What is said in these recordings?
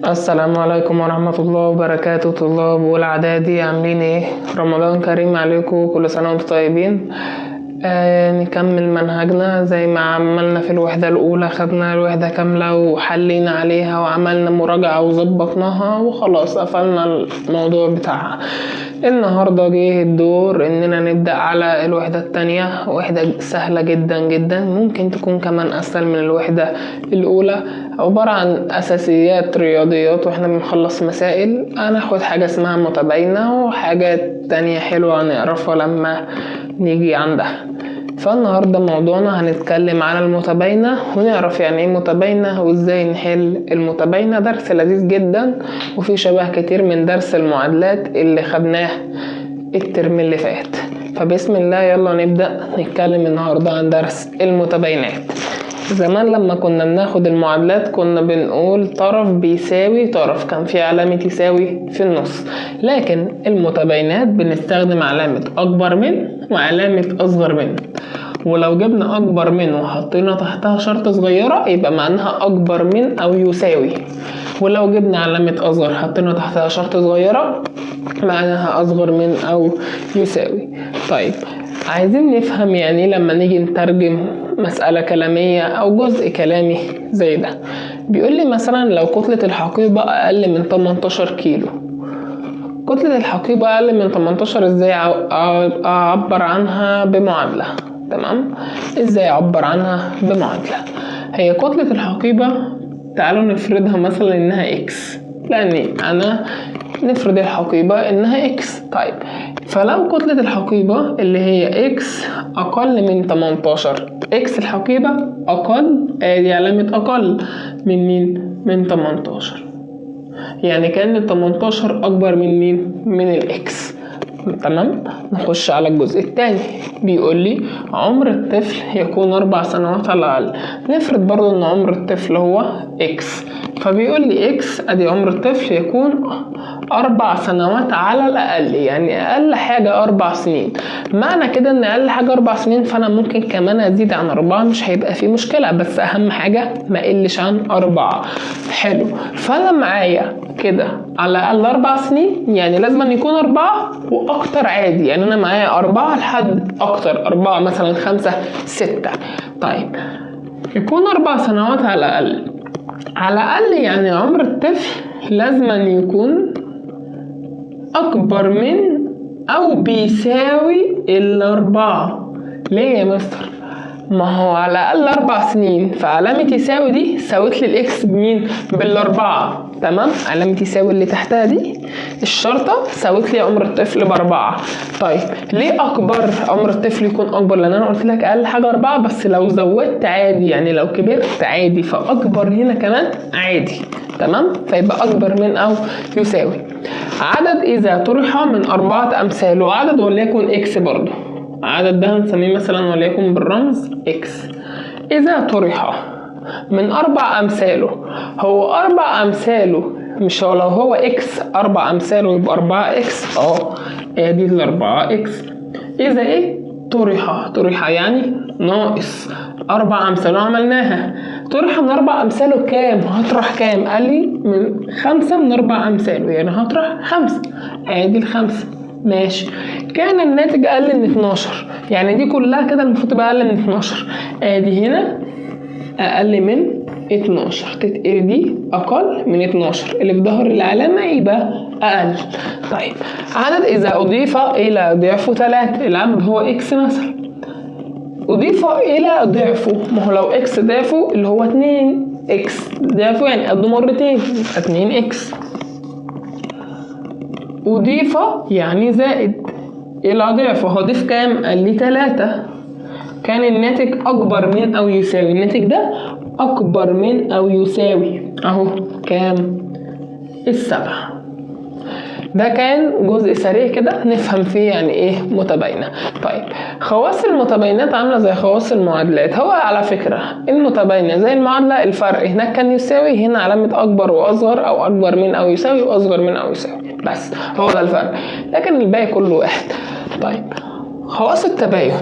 السلام عليكم ورحمة الله وبركاته. طلاب أولى إعدادي عاملين ايه؟ رمضان كريم عليكم، كل سنة وانتم طيبين. نكمل منهجنا زي ما عملنا في الوحدة الأولى، خدنا الوحدة كاملة وحلينا عليها وعملنا مراجعة وظبطناها وخلاص قفلنا الموضوع بتاعها. النهاردة جه الدور اننا نبدأ على الوحدة التانية، وحدة سهلة جدا جدا، ممكن تكون كمان أسهل من الوحدة الأولى. عبارة عن أساسيات رياضيات واحنا بنخلص مسائل. هناخد حاجة اسمها متباينة وحاجات تانية حلوة هنعرفها لما نيجي عندها. فالنهاردة موضوعنا هنتكلم على المتباينة ونعرف يعني ايه متباينة وازاي نحل المتباينة. درس لذيذ جدا وفي شبه كتير من درس المعادلات اللي خدناه الترم اللي فات. فبسم الله يلا نبدأ نتكلم النهاردة عن درس المتباينات. زمان لما كنا بناخد المعادلات كنا بنقول طرف بيساوي طرف، كان في علامة يساوي في النص. لكن المتباينات بنستخدم علامة أكبر من وعلامة أصغر من، ولو جبنا أكبر من وحطينا تحتها شرط صغيرة يبقى معناها أكبر من أو يساوي، ولو جبنا علامة أصغر حطينا تحتها شرط صغيرة معناها أصغر من أو يساوي. طيب عايزين نفهم يعني لما نيجي نترجم مسألة كلامية أو جزء كلامي زي ده. بيقول لي مثلا لو كتلة الحقيبة أقل من 18 كيلو، كتلة الحقيبة أقل من 18 ازاي أعبر عنها بمعادلة؟ تمام، ازاي أعبر عنها بمعادلة؟ هي كتلة الحقيبة تعالوا نفرضها مثلا إنها إكس، لأن أنا نفرض الحقيبة إنها إكس. طيب فلو كتلة الحقيبة اللي هي إكس أقل من 18، إكس الحقيبة أقل، دي علامة أقل من مين؟ من 18. يعني كان 18 أكبر من مين؟ من الإكس. تمام، نخش على الجزء الثاني. بيقول لي عمر الطفل يكون 4 سنوات على الأقل. نفرض برضو إن عمر الطفل هو إكس، فبيقول لي إكس أدي عمر الطفل يكون 4 سنوات على الأقل، يعني أقل حاجة 4 سنين. معنى كده إن أقل حاجة 4 سنين، فأنا ممكن كمان أزيد عن 4، مش هيبقى فيه مشكلة، بس أهم حاجة ما قلش عن 4. حلو، فأنا معايا كده على الأقل 4 سنين، يعني لازم يكون 4 وأكتر عادي. يعني أنا معايا 4 لحد أكتر، 4 مثلا 5 6. طيب يكون 4 سنوات على الأقل، على الأقل يعني عمر الطفل لازم يكون أكبر من أو بيساوي 4. ليه يا مستر؟ ما هو على الأقل 4 سنين، فعلامة يساوي دي ساوت لي الإكس بمين؟ 4. تمام، علامة يساوي اللي تحتها دي الشرطة ساوت لي عمر الطفل 4. طيب ليه أكبر؟ عمر الطفل يكون أكبر لأن أنا قلت لك أقل حاجة 4، بس لو زودت عادي، يعني لو كبرت عادي، فأكبر هنا كمان عادي. تمام، فيبقى أكبر من أو يساوي. عدد إذا طرح من 4 أمثاله، عدد وليكن إكس برضو، عدد ده هنسميه مثلا وليكن بالرمز إكس. إذا طرح من 4 أمثاله، هو 4 أمثاله مش هو، لو هو إكس 4 أمثاله يبقى 4 إكس. ادي 4 إكس. إذا إيه؟ طرح يعني ناقص 4 أمثاله عملناها. طرح من 4 أمثاله كام؟ هطرح كام؟ قال لي من 5 من 4 أمثاله، يعني هطرح 5. ادي 5. ماشي، كان الناتج أقل من 12، يعني دي كلها كده المفروض تبقى أقل من 12. ادي هنا أقل من 12، تتقل دي أقل من 12، اللي في ظهر العلامة يبقى أقل. طيب عدد إذا أضيف إلى ضعفه 3، العدد هو إكس مثلا، أضيف إلى ضعفه، ما هو لو إكس ضعفه اللي هو 2 إكس ضعفه يعني قده مرتين، 2 إكس. أضيف يعني زائد إلى ضعفه، هضيف كام؟ قال لي 3. كان الناتج أكبر من أو يساوي، الناتج ده أكبر من أو يساوي أهو كام؟ 7. ده كان جزء سريع كده نفهم فيه يعني ايه متباينة. طيب خواص المتباينات عاملة زي خواص المعادلات. هو على فكرة المتباينة زي المعادلة، الفرق هناك كان يساوي، هنا علامة أكبر وأصغر، أو أكبر من أو يساوي وأصغر من أو يساوي، بس هو ده الفرق، لكن الباقي كله واحد. طيب خواص التباين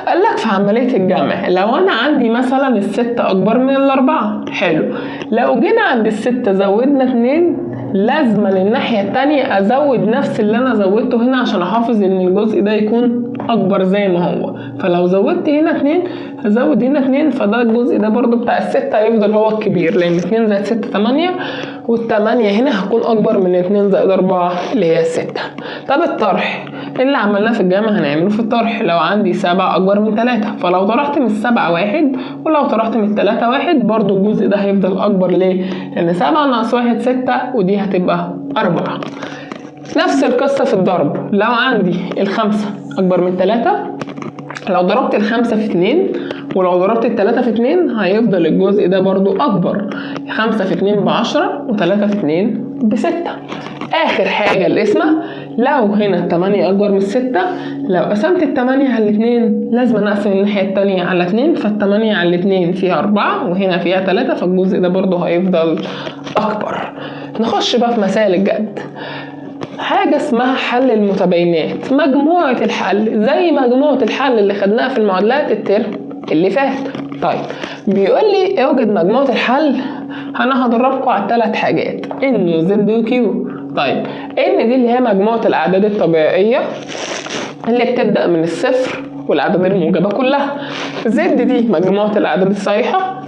قالك في عملية الجمع لو أنا عندي مثلا 6 أكبر من 4، حلو، لو جينا عند 6 زودنا 2 لازما الناحية التانية أزود نفس اللي أنا زودته هنا عشان أحافظ إن الجزء ده يكون أكبر زي ما هو. فلو زودت هنا 2 هزود هنا 2، فده الجزء ده برضو بتاع 6 هيفضل هو الكبير، لأن 2 زائد 6 8، والتمانية هنا هتكون أكبر من 2 زائد 4 اللي هي 6. طب الطرح اللي عملناه في الجمع هنعمله في الطرح. لو عندي 7 أكبر من 3، فلو طرحت من 7 1، ولو طرحت من 3 1 برضو الجزء ده هيفضل أكبر. ليه؟ لأن 7 ناقص 1 6، ودي هتبقى 4. نفس القصة في الضرب. لو عندي 5 أكبر من 3، لو ضربت 5 في 2 ولو ضربت 3 في 2 هيفضل الجزء ده برضو أكبر. 5 في 2 ب10 و3 في 2 ب6. آخر حاجة القسمة، لو هنا 8 أكبر من 6، لو قسمت 8 على 2 لازم أقسم الناحية التانية على 2، فال8 على 2 فيها 4 وهنا فيها 3، فالجزء ده برضو هيفضل أكبر. نخش بقى في مسائل الجد. حاجة اسمها حل المتباينات، مجموعة الحل زي مجموعة الحل اللي خدناها في المعادلات الترم اللي فات. طيب بيقول لي اوجد مجموعة الحل. انا هضربكم على 3 حاجات، ان وزد وكيو. طيب ان دي اللي هي مجموعة الاعداد الطبيعية اللي بتبدأ من الصفر والاعداد الموجبة كلها. زد دي مجموعة الاعداد الصحيحة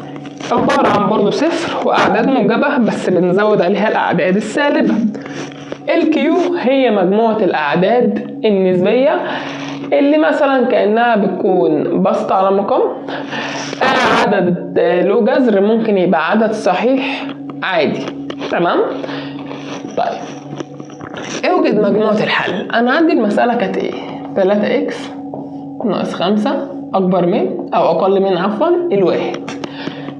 عبارة عن برضه صفر واعداد موجبة بس بنزود عليها الاعداد السالبة. الكيو هي مجموعة الأعداد النسبية اللي مثلا كأنها بتكون بسط على مقام، عدد له جذر ممكن يبقى عدد صحيح عادي. تمام؟ طيب اوجد مجموعة الحل. أنا عندي المسألة كانت إيه؟ 3x ناقص 5 أكبر من أو أقل من الواحد.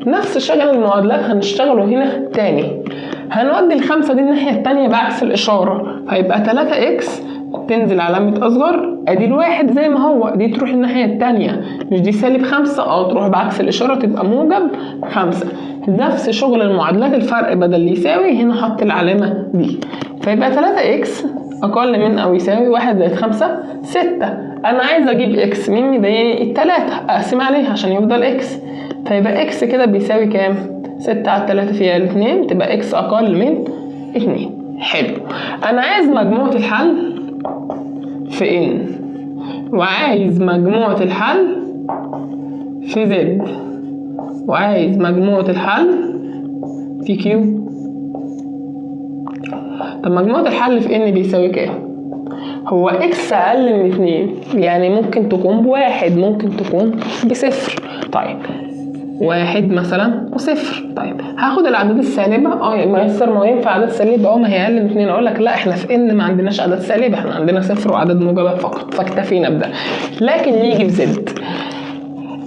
نفس شغل المعادلات هنشتغله هنا تاني. هنودي 5 دي الناحية التانية بعكس الإشارة، فيبقى 3x تنزل علامة أصغر، أدي الواحد زي ما هو، دي تروح الناحية التانية، مش دي سالب 5 تروح بعكس الإشارة تبقى موجب 5. نفس شغل المعادلات، الفرق بدل يساوي هنا حط العلامة دي، فيبقى 3x أقل من أو يساوي 1 زائد 5 6. أنا عايز أجيب x، مين مضايقني؟ 3 أقسم عليها عشان يفضل x، فيبقى x كده بيساوي كام؟ 6 على 3 فيها 2، تبقى x أقل من 2. حلو. أنا عايز مجموعة الحل في n، وعايز مجموعة الحل في z، وعايز مجموعة الحل في q. طب مجموعة الحل في n بيساوي كام؟ هو x أقل من 2، يعني ممكن تكون ب1 ممكن تكون ب0. طيب 1 مثلا وصفر. طيب هاخد الاعداد السالبه. ما ينفع اعداد سالبه ما هي اقل من 2. اقول لك لا، احنا في ان ما عندناش اعداد سالبه، احنا عندنا صفر واعداد موجبه فقط، فاكتفينا بده. لكن نيجي في زد،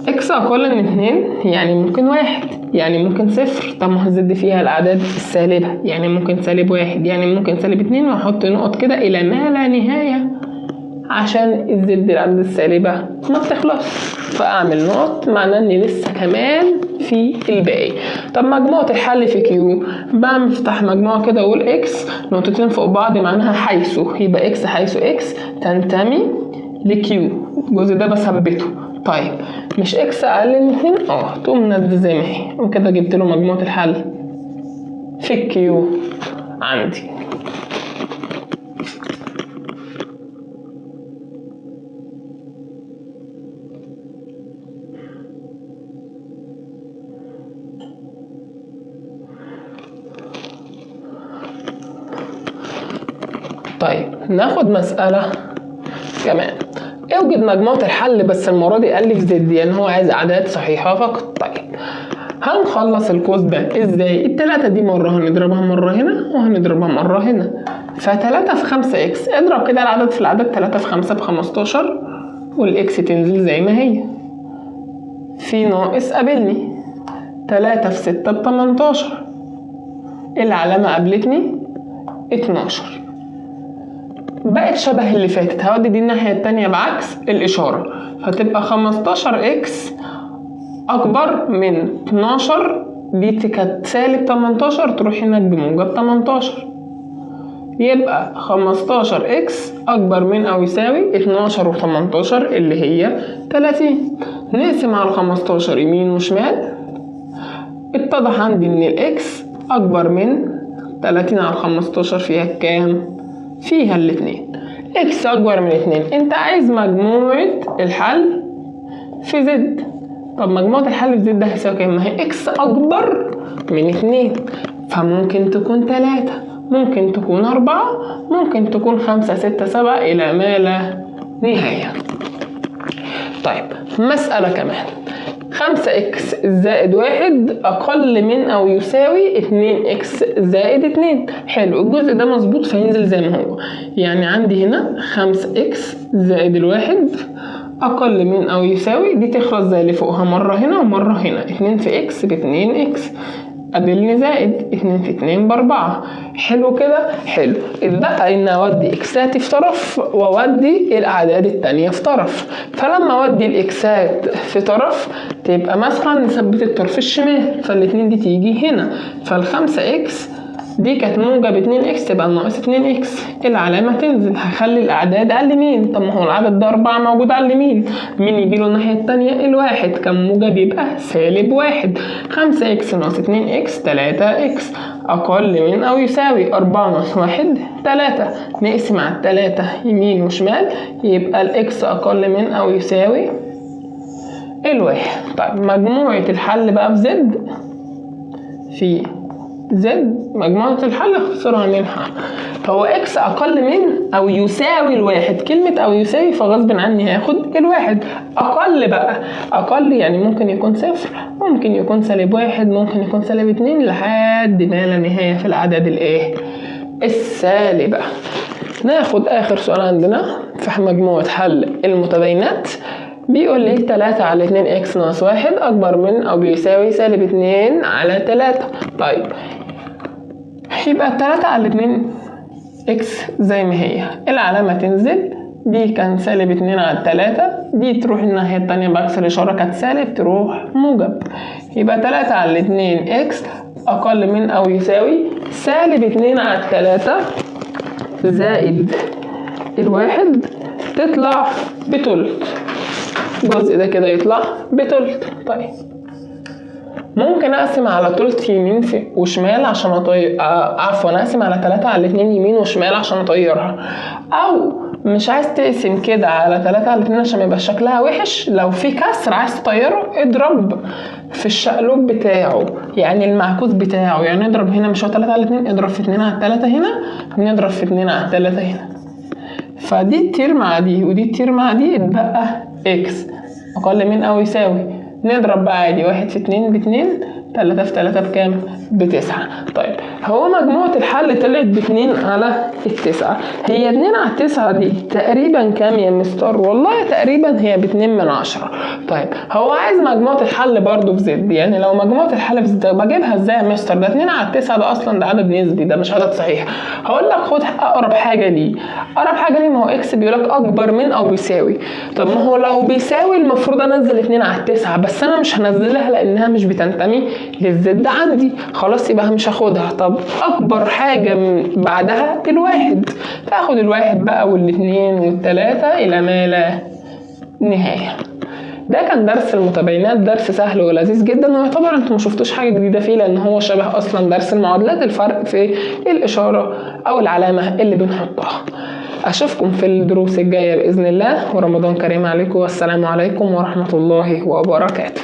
اكس اقل من 2 يعني ممكن 1 يعني ممكن 0. طب ما زد فيها الاعداد السالبه، يعني ممكن -1 يعني ممكن -2، واحط نقط كده الى ما لا نهايه عشان الزد العدد السالبة ما بتخلص، فاعمل نقط معناه ان لسه كمان في الباقي. طب مجموعة الحل في كيو، بفتح مجموعة كده واقول اكس نقطتين فوق بعض معناها حيث، يبقى اكس حيث اكس تنتمي لكيو، الجزء ده بثبته. طيب مش اكس اقل من 2 تقوم نزل زي ما هي، وكده جبت له مجموعة الحل في الكيو عندي. طيب ناخد مسألة كمان. اوجد مجموعة الحل، بس المرة دي قال لي في زد، يعني هو عايز أعداد صحيحة فقط. طيب هنخلص القوس ده ازاي؟ التلاتة دي مرة هنضربها مرة هنا وهنضربها مرة هنا، ف3 في 5x اضرب كده العدد في العدد، 3 في 5 ب15 والاكس تنزل زي ما هي، في ناقص قابلني 3 في 6 ب18، العلامة قابلتني 12. بقت شبه اللي فاتت، هودي دي الناحية التانية بعكس الإشارة، فتبقى 15x أكبر من 12. دي كانت -18 تروح هناك بموجب 18. يبقى 15x أكبر من أو يساوي 12 و18 اللي هي 30. نقسم على 15 يمين وشمال، اتضح عندي إن الإكس أكبر من 30 على 15 فيها كام؟ فيها الاتنين. إكس أكبر من 2. أنت عايز مجموعة الحل في زد. طب مجموعة الحل في زد ده هيساوي كام؟ ما هي إكس أكبر من 2، فممكن تكون 3، ممكن تكون 4، ممكن تكون 5 6 7 إلى ما لا نهاية. طيب مسألة كمان، 5x زائد 1 أقل من أو يساوي 2x زائد 2. حلو، الجزء ده مظبوط فينزل زي ما هو. يعني عندي هنا 5x زائد 1 أقل من أو يساوي، دي تخلص زي اللي فوقها مرة هنا ومرة هنا، 2 في x ب2x، قابلني زائد 2 في 2 ب4. حلو كده؟ حلو. اتبقى ان اودي اكسات في طرف واودي الاعداد التانية في طرف. فلما اودي الاكسات في طرف تبقى مثلا نثبت الطرف الشمال، فالاتنين دي تيجي هنا، فالخمسة اكس دي كانت موجب 2x تبقى ناقص 2x، العلامة تنزل، هخلي الأعداد على اليمين. طب ما هو العدد ده 4 موجود على اليمين، مين يجيله الناحية التانية؟ الواحد، كان موجب يبقى -1. 5x ناقص 2x 3x أقل من أو يساوي 4 ناقص 1 3. نقسم على 3 يمين وشمال، يبقى الإكس أقل من أو يساوي الواحد. طيب مجموعة الحل بقى في زد، في زد مجموعة الحل اختصرها منها، فهو اكس اقل من او يساوي الواحد. كلمة او يساوي فغصب عني هاخد الواحد. اقل بقى، اقل يعني ممكن يكون 0، ممكن يكون -1، ممكن يكون -2 لحد ما لا نهاية في الاعداد الايه؟ السالبة. ناخد اخر سؤال عندنا في مجموعة حل المتباينات. بيقول لي 3 على 2 x ناقص 1 أكبر من أو بيساوي -2 على 3. طيب يبقى 3 على 2 x زي ما هي، العلامة تنزل، دي كان -2 على 3، دي تروح الناحية التانية بعكس الإشارة، كانت سالب تروح موجب. يبقى 3 على 2 x أقل من أو يساوي -2 على 3 زائد الواحد، تطلع بتلت. الجزء ده كده يطلع بتلت. طيب ممكن اقسم على تلت يمين وشمال عشان عفوا اقسم على 3 على 2 يمين وشمال عشان اطيرها، او مش عايز تقسم كده على 3 على 2 عشان يبقى شكلها وحش، لو في كسر عايز تطيره اضرب في الشقلوب بتاعه، يعني المعكوس بتاعه، يعني اضرب هنا، مش هو 3 على 2، اضرب في 2 على 3 هنا، نضرب في 2 على 3 هنا، فدي تطير مع دي ودي تطير مع دي، اتبقى اكس اقل من او يساوي، نضرب بقى عادي 1 في 2 ب2، 3 في 3 بكام؟ ب9. طيب هو مجموعة الحل طلعت ب2 على 9. هي 2 على 9 دي تقريبا كام يا مستر؟ والله تقريبا هي ب2/10. طيب هو عايز مجموعة الحل برضو في زد، يعني لو مجموعة الحل في زد بجيبها ازاي يا مستر؟ ده 2 على 9 ده اصلا ده عدد نسبي، ده مش عدد صحيح. هقول لك خد اقرب حاجة ليه. اقرب حاجة ليه، ما هو اكس بيقول لك اكبر من او بيساوي. طب ما هو لو بيساوي المفروض انزل 2 على 9، بس انا مش هنزلها لانها مش بتنتمي للزد عندي، خلاص يبقى مش هاخدها. طب اكبر حاجة بعدها الواحد، فاخد الواحد بقى والاثنين والثلاثة الى ما لا نهاية. ده كان درس المتباينات، درس سهل ولذيذ جدا، ويعتبر انتم مشفتوش حاجة جديدة فيه لان هو شبه اصلا درس المعادلات، الفرق في الاشارة او العلامة اللي بنحطها. اشوفكم في الدروس الجاية باذن الله، ورمضان كريم عليكم، والسلام عليكم ورحمة الله وبركاته.